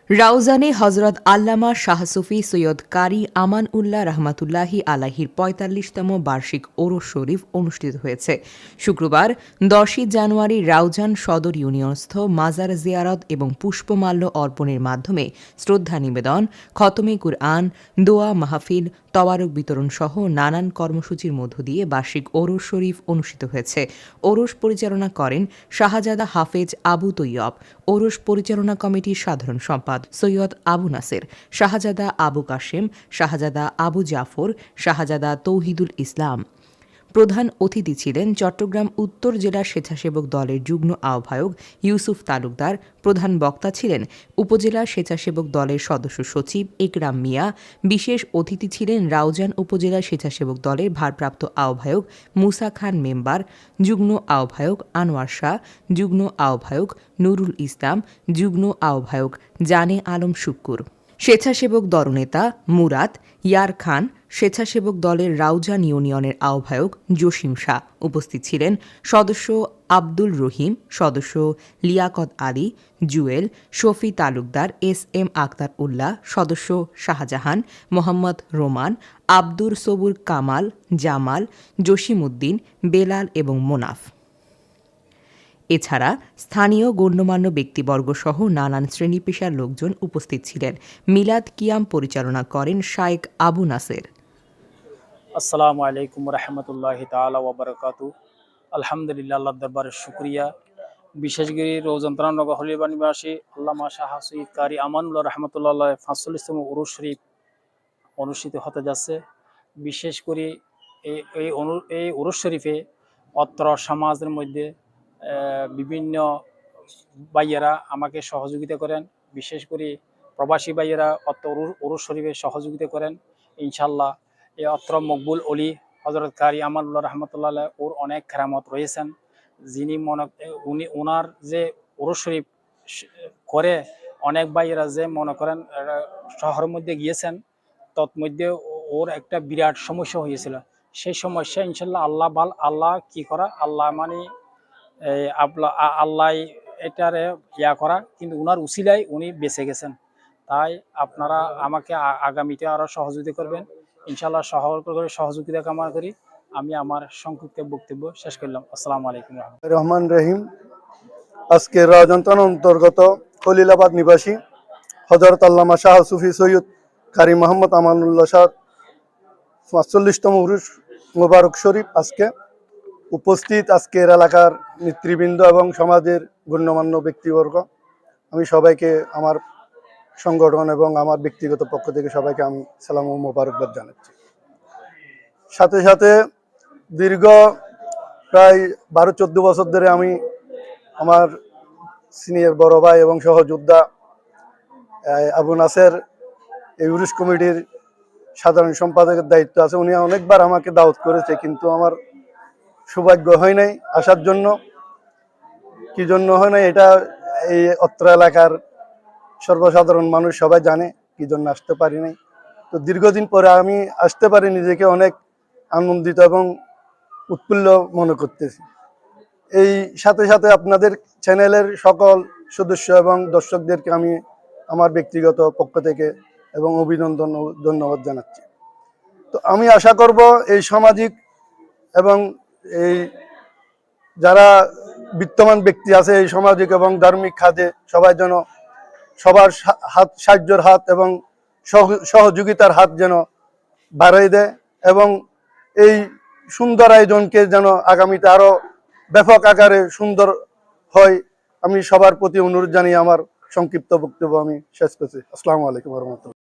রাউজানে হজরত আল্লামা শাহ সুফি সৈয়দ কারি আমান উল্লাহ রহমাতুল্লাহি আলাহির ৪৫তম বার্ষিক ওরস শরীফ অনুষ্ঠিত হয়েছে শুক্রবার ১০ই জানুয়ারি রাউজান সদর ইউনিয়নস্থ মাজার জিয়ারত এবং পুষ্পমাল্য অর্পণের মাধ্যমে শ্রদ্ধা নিবেদন, খতমে কুরআন, দোয়া মাহফিল, তওয়ারক বিতরণ সহ নানান কর্মসূচির মধ্য দিয়ে বার্ষিক ওরস শরীফ অনুষ্ঠিত হয়েছে। ওরস পরিচালনা করেন শাহজাদা হাফেজ আবু তৈয়ব, ওরস পরিচালনা কমিটির সাধারণ সম্পাদক সৈয়দ আবু নাসের, শাহজাদা আবু কাশেম, শাহজাদা আবু জাফর, শাহজাদা তৌহিদুল ইসলাম। প্রধান অতিথি ছিলেন চট্টগ্রাম উত্তর জেলা স্বেচ্ছাসেবক দলের যুগ্ম আহ্বায়ক ইউসুফ তালুকদার। প্রধান বক্তা ছিলেন উপজেলা স্বেচ্ছাসেবক দলের সদস্য সচিব একরাম মিয়া। বিশেষ অতিথি ছিলেন রাউজান উপজেলা স্বেচ্ছাসেবক দলের ভারপ্রাপ্ত আহ্বায়ক মুসা খান মেম্বার, যুগ্ম আহ্বায়ক আনোয়ার শাহ, যুগ্ম আহ্বায়ক নুরুল ইসলাম, যুগ্ম আহ্বায়ক জানে আলম শুক্কুর, স্বেচ্ছাসেবক দলনেতা মুরাদ ইয়ার খান, স্বেচ্ছাসেবক দলের রাউজান ইউনিয়নের আহ্বায়ক জসিম শাহ। উপস্থিত ছিলেন সদস্য আব্দুল রহিম, সদস্য লিয়াকত আলী, জুয়েল, শফি তালুকদার, এস এম আক্তার উল্লাহ, সদস্য শাহজাহান, মোহাম্মদ রোমান, আব্দুর সবুর কামাল, জামাল, জসিমউদ্দিন, বেলাল এবং মোনাফ। এছাড়া স্থানীয় গণ্যমান্য ব্যক্তিবর্গ সহ নানান শ্রেণী পেশার লোকজন উপস্থিত ছিলেন। মিলাদ কিয়াম পরিচালনা করেন শায়েখ আবু নাসের। আসসালামু আলাইকুম রহমতুল্লাহি তাআলা ওয়া বারাকাতু। আলহামদুলিল্লাহ, আল্লাহর দরবারে শুকরিয়া। বিশেষ করে রোজন্তরানগর হলিবা নিবাসী আল্লামা শাহ সৈয়দ কারি আমানুল্লাহ রহমতুল্লাহ ৪৫তম উরুস শরীফ অনুষ্ঠিত হতে যাচ্ছে। বিশেষ করে এই উরুস শরীফে অত্র সমাজের মধ্যে বিভিন্ন ভাইয়েরা আমাকে সহযোগিতা করেন। বিশেষ করে প্রবাসী ভাইয়েরা অত্র উরুস শরীফে সহযোগিতা করেন। ইনশাল্লাহ এই অত্র মকবুল অলি হজরত কারি আমানুল্লাহ রহমতুল্লাহ ওর অনেক কেরামত রয়েছেন, যিনি ওনার যে উরুস শরীফ করে অনেক ভাইয়েরা যে মনে করেন শহরের মধ্যে গিয়েছেন, তৎমধ্যে ওর একটা বিরাট সমস্যা হয়েছিল। সেই সমস্যা ইনশাল্লাহ আল্লাহ কি করা, আল্লাহ মানে আল্লাহ এটারে করা, কিন্তু উনার উসিলায় উনি বেঁচে গেছেন। তাই আপনারা আমাকে আগামীতে আরও সহযোগিতা করবেন ইনশাল্লাহ। সহযোগিতা কামনা করি আমি আমার সংক্ষিপ্ত বক্তব্য শেষ করলাম। আসসালামু আলাইকুম রহমান রহিম। আজকে রাউজান থানা অন্তর্গত খলিলাবাদ নিবাসী হযরত আল্লামা শাহ সুফি সৈয়দ কারি মোহাম্মদ আমানুল্লাহ শাহ ৪৫তম উরুস মোবারক শরীফ আজকে উপস্থিত। আজকের এলাকার নেতৃবৃন্দ এবং সমাজের গণ্যমান্য ব্যক্তিবর্গ, আমি সবাইকে আমার সংগঠন এবং আমার ব্যক্তিগত পক্ষ থেকে সবাইকে আমি সালাম ও মোবারকবাদ জানাচ্ছি। সাথে সাথে দীর্ঘ প্রায় ১২-১৪ বছর ধরে আমি আমার সিনিয়র বড় ভাই এবং সহযোদ্ধা আবু নাসের এই উরুস কমিটির সাধারণ সম্পাদকের দায়িত্ব আছে। উনি অনেকবার আমাকে দাওয়াত করেছে, কিন্তু আমার সৌভাগ্য হয় নাই আসার জন্য। কি জন্য হয় নাই এটা এই অত্র এলাকার সর্বসাধারণ মানুষ সবাই জানে কি জন্য আসতে পারি নাই। তো দীর্ঘদিন পরে আমি আসতে পারি, নিজেকে অনেক আনন্দিত এবং উৎফুল্ল মনে করতেছি। এই সাথে সাথে আপনাদের চ্যানেলের সকল সদস্য এবং দর্শকদেরকে আমি আমার ব্যক্তিগত পক্ষ থেকে এবং অভিনন্দন ও ধন্যবাদ জানাচ্ছি। তো আমি আশা করব এই সামাজিক এবং এই যারা বিত্তমান ব্যক্তি আছে এই সামাজিক এবং ধার্মিক খাতে সবাই যেন সবার হাত, সাহায্যের হাত এবং সহযোগিতার হাত যেন বাড়াই দেয় এবং এই সুন্দর আয়োজনকে যেন আগামীতে আরো ব্যাপক আকারে সুন্দর হয়। আমি সবার প্রতি অনুরোধ জানিয়ে আমার সংক্ষিপ্ত বক্তব্য আমি শেষ করছি। আসসালামু আলাইকুম ওয়া রাহমাতুল্লাহ।